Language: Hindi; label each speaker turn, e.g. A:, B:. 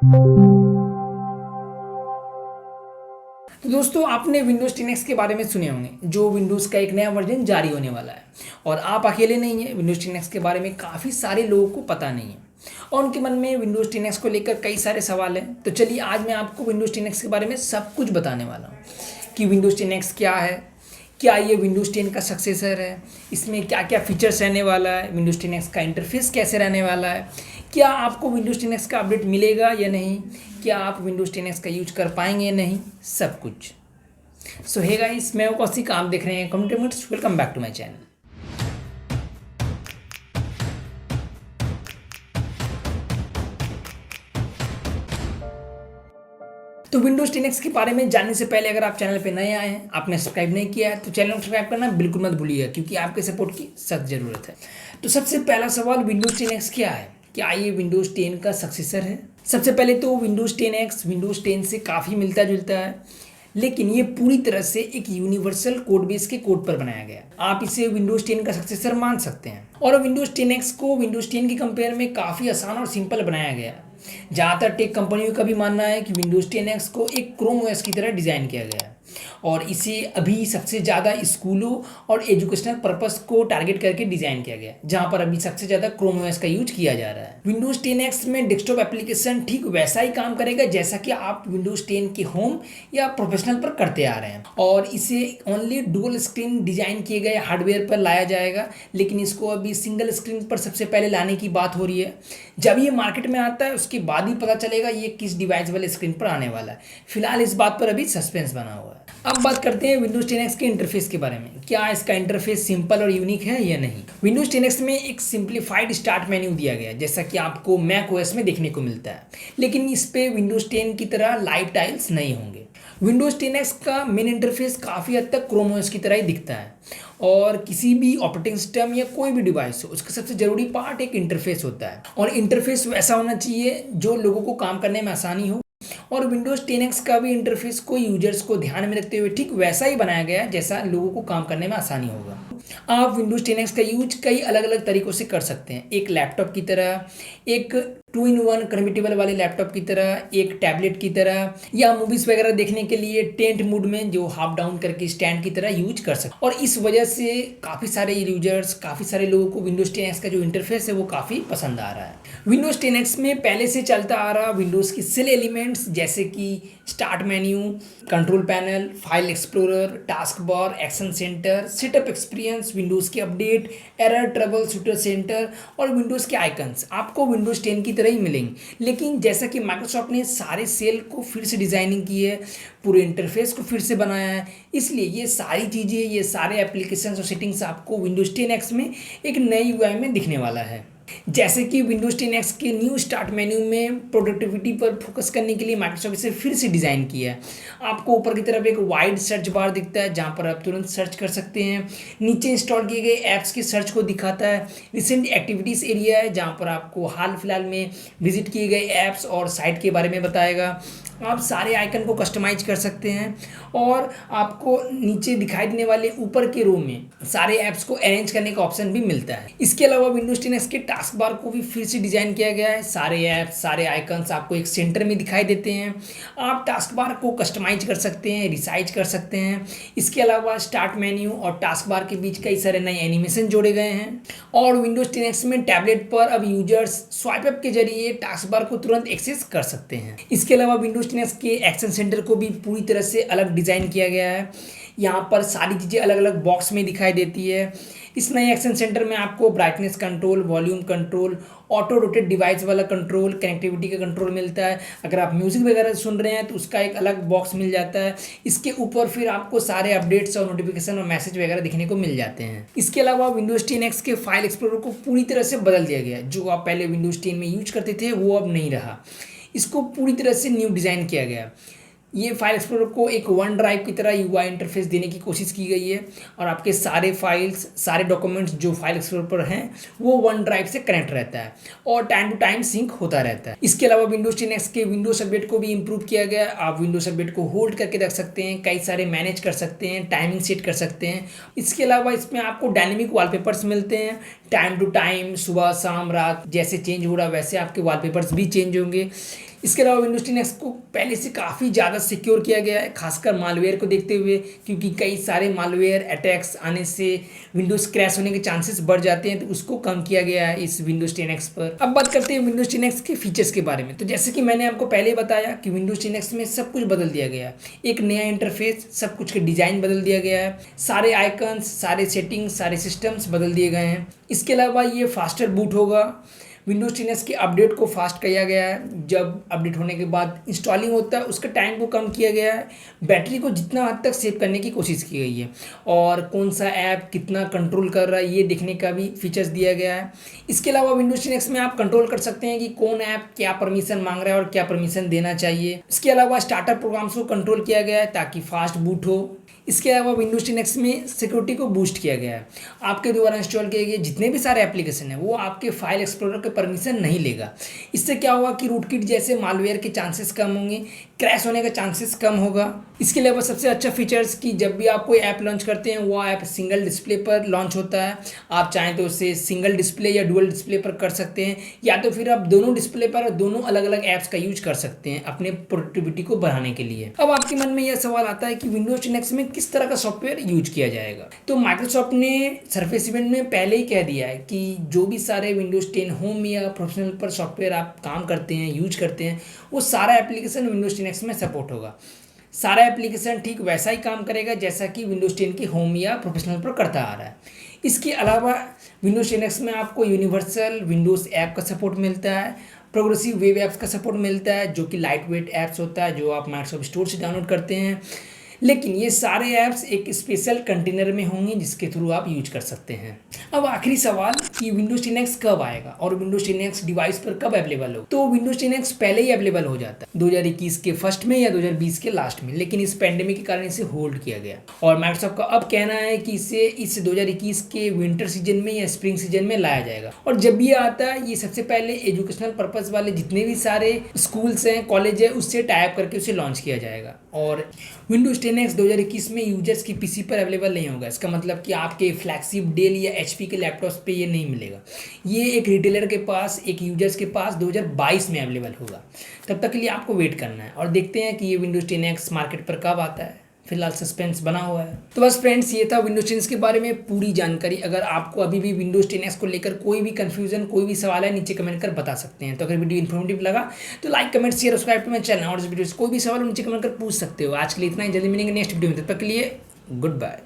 A: तो दोस्तों आपने विंडोज़ 10X के बारे में सुने होंगे, जो विंडोज़ का एक नया वर्जन जारी होने वाला है। और आप अकेले नहीं हैं, विंडोज़ 10X के बारे में काफ़ी सारे लोगों को पता नहीं है और उनके मन में विंडोज़ 10X को लेकर कई सारे सवाल हैं। तो चलिए आज मैं आपको विंडोज़ 10X के बारे में सब कुछ बताने वाला हूँ कि विंडोज़ 10X क्या है, क्या ये विंडोज़ 10 का सक्सेसर है, इसमें क्या क्या फीचर्स रहने वाला है, विंडोज़ 10X का इंटरफेस कैसे रहने वाला है, क्या आपको विंडोज़ 10X का अपडेट मिलेगा या नहीं, क्या आप विंडोज़ 10X का यूज कर पाएंगे या नहीं, सब कुछ। सो हे गाइस, मैं हूं कौशिक, आप देख रहे हैं contents. Welcome back to my channel. तो विंडोज़ 10X के बारे में जानने से पहले अगर आप चैनल पे नए आए हैं, आपने सब्सक्राइब नहीं किया है, तो चैनल को सब्सक्राइब करना बिल्कुल मत भूलिएगा, क्योंकि आपके सपोर्ट की सख्त ज़रूरत है। तो सबसे पहला सवाल, विंडोज़ 10X क्या है, क्या ये विंडोज़ 10 का सक्सेसर है? सबसे पहले तो विंडोज़ 10X विंडोज़ 10 से काफ़ी मिलता जुलता है, लेकिन ये पूरी तरह से एक यूनिवर्सल कोड बेस के कोड पर बनाया गया। आप इसे विंडोज़ 10 का सक्सेसर मान सकते हैं। और विंडोज़ 10X को विंडोज़ 10 की कंपेयर में काफ़ी आसान और सिंपल बनाया गया है। ज़्यादातर टेक कंपनियों का भी मानना है कि विंडोज़ 10X को एक क्रोम ओएस की तरह डिज़ाइन किया गया है और इसे अभी सबसे ज़्यादा स्कूलों और एजुकेशनल पर्पस को टारगेट करके डिज़ाइन किया गया, जहाँ पर अभी सबसे ज़्यादा क्रोम ओएस का यूज किया जा रहा है। विंडोज़ 10X में डेस्कटॉप एप्लीकेशन ठीक वैसा ही काम करेगा जैसा कि आप विंडोज़ 10 के होम या प्रोफेशनल पर करते आ रहे हैं, और इसे ओनली डुअल स्क्रीन डिज़ाइन किए गए हार्डवेयर पर लाया जाएगा, लेकिन इसको अभी सिंगल स्क्रीन पर सबसे पहले लाने की बात हो रही है। जब ये मार्केट में आता है उसके बाद ही पता चलेगा ये किस डिवाइस वाले स्क्रीन पर आने वाला है। फिलहाल इस बात पर अभी सस्पेंस बना हुआ है। अब बात करते हैं विंडोज़ 10X के इंटरफेस के बारे में। क्या इसका इंटरफेस सिंपल और यूनिक है या नहीं? विंडोज़ 10X में एक सिंप्लीफाइड स्टार्ट मेन्यू दिया गया है, जैसा कि आपको मैक ओएस में देखने को मिलता है, लेकिन इस पे विंडोज़ 10 की तरह लाइव टाइल्स नहीं होंगे। विंडोज़ 10X का मेन इंटरफेस काफ़ी हद तक क्रोम ओएस की तरह ही दिखता है, और किसी भी ऑपरेटिंग सिस्टम या कोई भी डिवाइस हो, उसका सबसे ज़रूरी पार्ट एक इंटरफेस होता है, और इंटरफेस वैसा होना चाहिए जो लोगों को काम करने में आसानी हो। और विंडोज़ 10X का भी इंटरफेस को यूजर्स को ध्यान में रखते हुए ठीक वैसा ही बनाया गया है जैसा लोगों को काम करने में आसानी होगा। आप विंडोज़ 10X का यूज कई अलग अलग तरीक़ों से कर सकते हैं, एक लैपटॉप की तरह, एक 2-in-1 कन्वर्टेबल वाले लैपटॉप की तरह, एक टैबलेट की तरह, या मूवीज़ वगैरह देखने के लिए टेंट मूड में जो हाफ डाउन करके स्टैंड की तरह यूज कर सकते। और इस वजह से काफ़ी सारे यूजर्स, काफ़ी सारे लोगों को विंडोज़ 10X का जो इंटरफेस है वो काफ़ी पसंद आ रहा है। विंडोज़ 10X में पहले से चलता आ रहा विंडोज़ की सेल एलिमेंट्स जैसे कि start menu, control panel, file explorer, task bar, action centre, setup experience, Windows के update, error troubleshooter centre और विंडोज़ के आइकन्स आपको विंडोज़ 10 की तरह ही मिलेंगे। लेकिन जैसा कि माइक्रोसॉफ्ट ने सारे सेल को फिर से डिज़ाइनिंग की है, पूरे इंटरफेस को फिर से बनाया है, इसलिए ये सारी चीज़ें, ये सारे एप्लीकेशंस और सेटिंग्स आपको विंडोज़ 10X में एक नई यूआई में दिखने वाला है। जैसे कि विंडोज़ 10X के न्यू स्टार्ट मेन्यू में प्रोडक्टिविटी पर फोकस करने के लिए माइक्रोसॉफ्ट इसे फिर से डिज़ाइन किया है। आपको ऊपर की तरफ एक वाइड सर्च बार दिखता है जहाँ पर आप तुरंत सर्च कर सकते हैं। नीचे इंस्टॉल किए गए ऐप्स के सर्च को दिखाता है। रिसेंट एक्टिविटीज़ एरिया है जहाँ पर आपको हाल फिलहाल में विजिट किए गए ऐप्स और साइट के बारे में बताएगा। आप सारे आइकन को कस्टमाइज कर सकते हैं, और आपको नीचे दिखाई देने वाले ऊपर के रो में सारे ऐप्स को अरेंज करने का ऑप्शन भी मिलता है। इसके अलावा विंडोज़ 10X के टास्क बार को भी फिर से डिज़ाइन किया गया है। सारे ऐप्स, सारे आइकन्स आपको एक सेंटर में दिखाई देते हैं। आप टास्क बार को कस्टमाइज कर सकते हैं, रिसाइज कर सकते हैं। इसके अलावा स्टार्ट मेन्यू और टास्क बार के बीच कई सारे नए एनिमेशन जोड़े गए हैं, और विंडोज़ 10X में टैबलेट पर अब यूजर्स स्वाइप अप के जरिए टास्क बार को तुरंत एक्सेस कर सकते हैं। इसके अलावा विंडोज़ 10X के एक्शन सेंटर को भी पूरी तरह से अलग डिज़ाइन किया गया है। यहाँ पर सारी चीज़ें अलग अलग बॉक्स में दिखाई देती है। इस नए एक्शन सेंटर में आपको brightness control, volume control, auto rotate device वाला कंट्रोल, कनेक्टिविटी का कंट्रोल मिलता है। अगर आप म्यूज़िक वगैरह सुन रहे हैं तो उसका एक अलग बॉक्स मिल जाता है। इसके ऊपर फिर आपको सारे अपडेट्स और नोटिफिकेशन और मैसेज वगैरह दिखने को मिल जाते हैं। इसके अलावा विंडोज़ 10X के फाइल एक्सप्लोरर को पूरी तरह से बदल दिया गया है। जो आप पहले विंडोज़ 10 में यूज करते थे वो अब नहीं रहा, इसको पूरी तरह से न्यू डिज़ाइन किया गया। ये फाइल एक्सप्लोरर को एक वन ड्राइव की तरह यूआई इंटरफेस देने की कोशिश की गई है, और आपके सारे फाइल्स, सारे डॉक्यूमेंट्स जो फाइल एक्सप्लोरर पर हैं वो वन ड्राइव से कनेक्ट रहता है और टाइम टू टाइम सिंक होता रहता है। इसके अलावा विंडोज़ 10X के विंडोज़ अपडेट को भी इम्प्रूव किया गया है। आप विंडोज़ अपडेट को होल्ड करके रख सकते हैं, कई सारे मैनेज कर सकते हैं, टाइमिंग सेट कर सकते हैं। इसके अलावा इसमें आपको डायनेमिक वॉलपेपर्स मिलते हैं। टाइम टू टाइम, सुबह शाम रात जैसे चेंज हो रहा वैसे आपके वॉलपेपर्स भी चेंज होंगे। इसके अलावा विंडोज 10 एक्स को पहले से काफ़ी ज़्यादा सिक्योर किया गया है, खासकर मालवेयर को देखते हुए, क्योंकि कई सारे मालवेयर अटैक्स आने से विंडोज़ क्रैश होने के चांसेस बढ़ जाते हैं, तो उसको कम किया गया है इस विंडोज 10 एक्स पर। अब बात करते हैं विंडोज 10 एक्स के फीचर्स के बारे में। तो जैसे कि मैंने आपको पहले बताया कि विंडोज 10 एक्स में सब कुछ बदल दिया गया है, एक नया इंटरफेस, सब कुछ का डिज़ाइन बदल दिया गया है, सारे आइकन्स, सारे सेटिंग्स, सारे सिस्टम्स बदल दिए गए हैं। इसके अलावा ये फास्टर बूट होगा, विंडोज 10 एक्स के अपडेट को फास्ट किया गया है, जब अपडेट होने के बाद इंस्टॉलिंग होता है उसका टाइम को कम किया गया है, बैटरी को जितना हद तक सेव करने की कोशिश की गई है, और कौन सा ऐप कितना कंट्रोल कर रहा है ये देखने का भी फीचर्स दिया गया है। इसके अलावा विंडोज 10 एक्स में आप कंट्रोल कर सकते हैं कि कौन ऐप क्या परमिशन मांग रहा है और क्या परमिशन देना चाहिए। इसके अलावा स्टार्टर प्रोग्राम्स को कंट्रोल किया गया है ताकि फास्ट बूट हो। इसके अलावा विंडोज 10 एक्स में सिक्योरिटी को बूस्ट किया गया है, आपके द्वारा इंस्टॉल किए गए जितने भी सारे एप्लीकेशन हैं वो आपके फाइल एक्सप्लोरर के परमिशन नहीं लेगा। इससे क्या होगा कि रूटकिट जैसे मालवेयर के चांसेस कम होंगे, क्रैश होने का चांसेस कम होगा। इसके अलावा सबसे अच्छा फीचर्स कि जब भी आप कोई ऐप लॉन्च करते हैं वो ऐप सिंगल डिस्प्ले पर लॉन्च होता है। आप चाहें तो उसे सिंगल डिस्प्ले या डुअल डिस्प्ले पर कर सकते हैं, या तो फिर आप दोनों डिस्प्ले पर दोनों अलग अलग ऐप्स का यूज कर सकते हैं अपने प्रोडक्टिविटी को बढ़ाने के लिए। अब आपके मन में यह सवाल आता है कि विंडोज 10 एक्स में किस तरह का सॉफ्टवेयर यूज किया जाएगा। तो माइक्रोसॉफ्ट ने सरफेस इवेंट में पहले ही कह दिया है कि जो भी सारे विंडोज 10 होम या प्रोफेशनल पर सॉफ्टवेयर आप काम करते हैं, यूज करते हैं, वो सारा एप्लीकेशन विंडोज 10 एक्स में सपोर्ट होगा। सारा एप्लीकेशन ठीक वैसा ही काम करेगा जैसा कि विंडोज 10 की होम या प्रोफेशनल पर करता आ रहा है। इसके अलावा विंडोज 10 एक्स में आपको यूनिवर्सल विंडोज ऐप का सपोर्ट मिलता है, प्रोग्रेसिव वेब ऐप्स का सपोर्ट मिलता है जो कि लाइट वेट ऐप्स होता है जो आप माइक्रोसॉफ्ट स्टोर से डाउनलोड करते हैं, लेकिन ये सारे ऐप्स एक स्पेशल कंटेनर में होंगे जिसके थ्रू आप यूज कर सकते हैं। अब आखिरी सवाल कि विंडोज 10 एक्स कब आएगा और विंडोज 10 एक्स डिवाइस पर कब अवेलेबल हो। तो विंडोज 10 एक्स पहले ही अवेलेबल हो जाता है 2021 के फर्स्ट में या 2020 के लास्ट में, लेकिन इस पैंडेमिक के कारण इसे होल्ड किया गया और माइक्रोसॉफ्ट का अब कहना है कि इसे इस 2021 के विंटर सीजन में या स्प्रिंग सीजन में लाया जाएगा। और जब ये आता है ये सबसे पहले एजुकेशनल पर्पज वाले जितने भी सारे स्कूल्स हैं, कॉलेज है, उससे टाइप करके उसे लॉन्च किया जाएगा। और विंडोज 10 एक्स 2021 में यूजर्स की पीसी पर अवेलेबल नहीं होगा। इसका मतलब कि आपके फ्लैगशिप डेल या एचपी के लैपटॉप्स पे ये नहीं मिलेगा। ये एक रिटेलर के पास, एक यूजर्स के पास 2022 में अवेलेबल होगा। तब तक के लिए आपको वेट करना है और देखते हैं कि ये विंडोज 10 एक्स मार्केट पर कब आता है। फिलहाल सस्पेंस बना हुआ है। तो बस फ्रेंड्स, ये था विंडोज 10 के बारे में पूरी जानकारी। अगर आपको अभी भी विंडोज 10 एक्स को लेकर कोई भी कंफ्यूजन, कोई भी सवाल है, नीचे कमेंट कर बता सकते हैं। तो अगर वीडियो इन्फॉर्मेटिव लगा तो like, comment, share, subscribe to my channel. और इस वीडियो से कोई भी सवाल नीचे कमेंट कर पूछ सकते हो। आज के लिए इतना ही, जल्दी मिलेंगे नेक्स्ट वीडियो में। तब तक के लिए गुड बाय।